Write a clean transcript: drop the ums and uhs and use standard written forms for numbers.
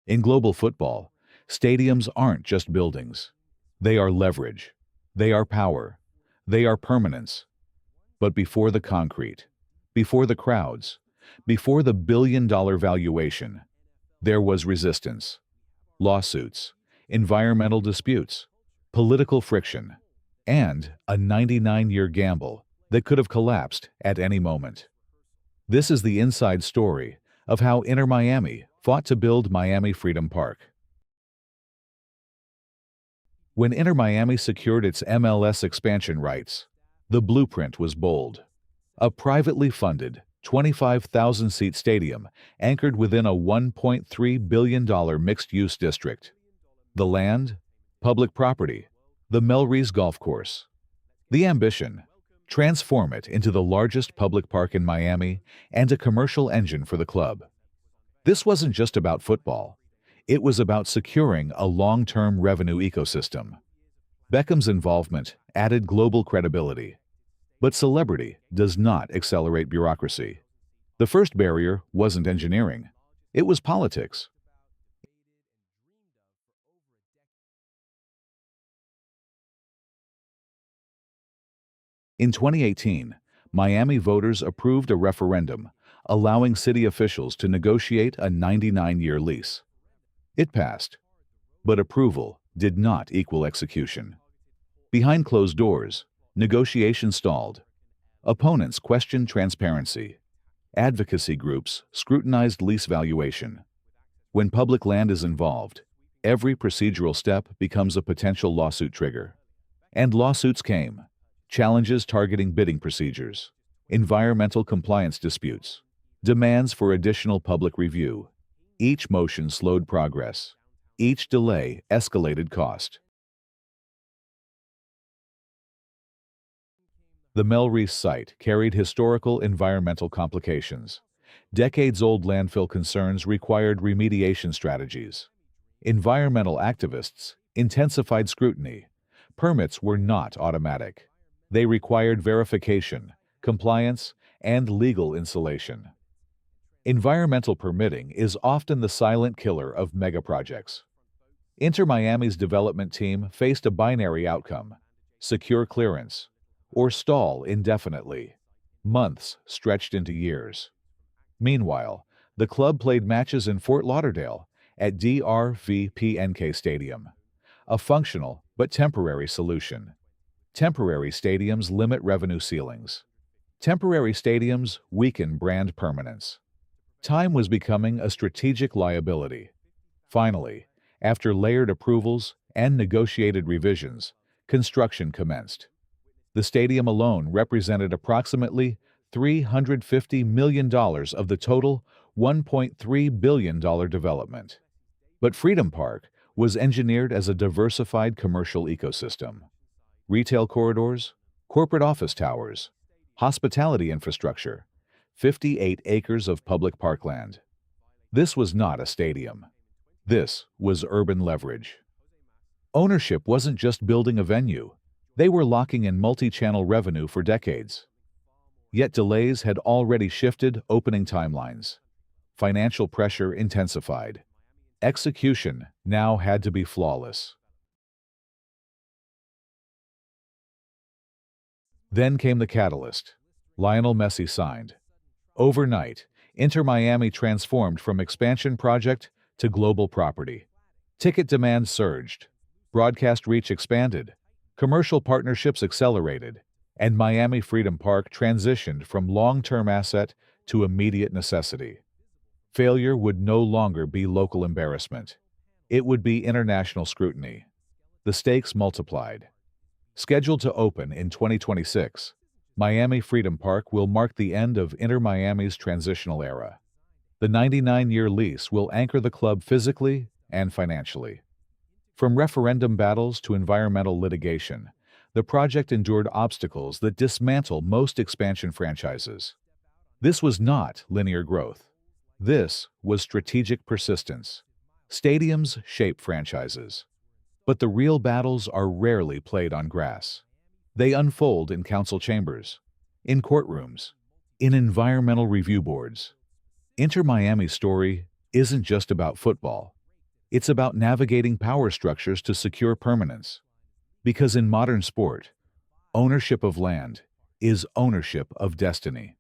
In global football, stadiums aren't just buildings. They are leverage. They are power. They are permanence. But before the concrete, before the crowds, before the billion-dollar valuation, there was resistance, lawsuits, environmental disputes, political friction, and a 99-year gamble that could have collapsed at any moment. This is the inside story of how Inter Miami fought to build Miami Freedom Park. When Inter Miami secured its MLS expansion rights, the blueprint was bold. A privately funded, 25,000-seat stadium anchored within a $1.3 billion mixed-use district. The land? Public property. The Melreese Golf Course. The ambition? Transform it into the largest public park in Miami and a commercial engine for the club. This wasn't just about football. It was about securing a long-term revenue ecosystem. Beckham's involvement added global credibility. But celebrity does not accelerate bureaucracy. The first barrier wasn't engineering. It was politics. In 2018, Miami voters approved a referendum allowing city officials to negotiate a 99-year lease. It passed, but approval did not equal execution. Behind closed doors, negotiations stalled. Opponents questioned transparency. Advocacy groups scrutinized lease valuation. When public land is involved, every procedural step becomes a potential lawsuit trigger. And lawsuits came. Challenges targeting bidding procedures, environmental compliance disputes, demands for additional public review. Each motion slowed progress. Each delay escalated cost. The Melreese site carried historical environmental complications. Decades-old landfill concerns required remediation strategies. Environmental activists intensified scrutiny. Permits were not automatic. They required verification, compliance, and legal insulation. Environmental permitting is often the silent killer of megaprojects. Inter Miami's development team faced a binary outcome: secure clearance or stall indefinitely. Months stretched into years. Meanwhile, the club played matches in Fort Lauderdale at DRV-PNK Stadium, a functional but temporary solution. Temporary stadiums limit revenue ceilings. Temporary stadiums weaken brand permanence. Time was becoming a strategic liability. Finally, after layered approvals and negotiated revisions, construction commenced. The stadium alone represented approximately $350 million of the total $1.3 billion development. But Freedom Park was engineered as a diversified commercial ecosystem. Retail corridors, corporate office towers, hospitality infrastructure, 58 acres of public parkland. This was not a stadium. This was urban leverage. Ownership wasn't just building a venue. They were locking in multi-channel revenue for decades. Yet delays had already shifted opening timelines. Financial pressure intensified. Execution now had to be flawless. Then came the catalyst. Lionel Messi signed. Overnight, Inter Miami transformed from expansion project to global property. Ticket demand surged. Broadcast reach expanded. Commercial partnerships accelerated. And Miami Freedom Park transitioned from long-term asset to immediate necessity. Failure would no longer be local embarrassment. It would be international scrutiny. The stakes multiplied. Scheduled to open in 2026, Miami Freedom Park will mark the end of Inter Miami's transitional era. The 99-year lease will anchor the club physically and financially. From referendum battles to environmental litigation, the project endured obstacles that dismantle most expansion franchises. This was not linear growth. This was strategic persistence. Stadiums shape franchises. But the real battles are rarely played on grass. They unfold in council chambers, in courtrooms, in environmental review boards. Inter Miami's story isn't just about football. It's about navigating power structures to secure permanence. Because in modern sport, ownership of land is ownership of destiny.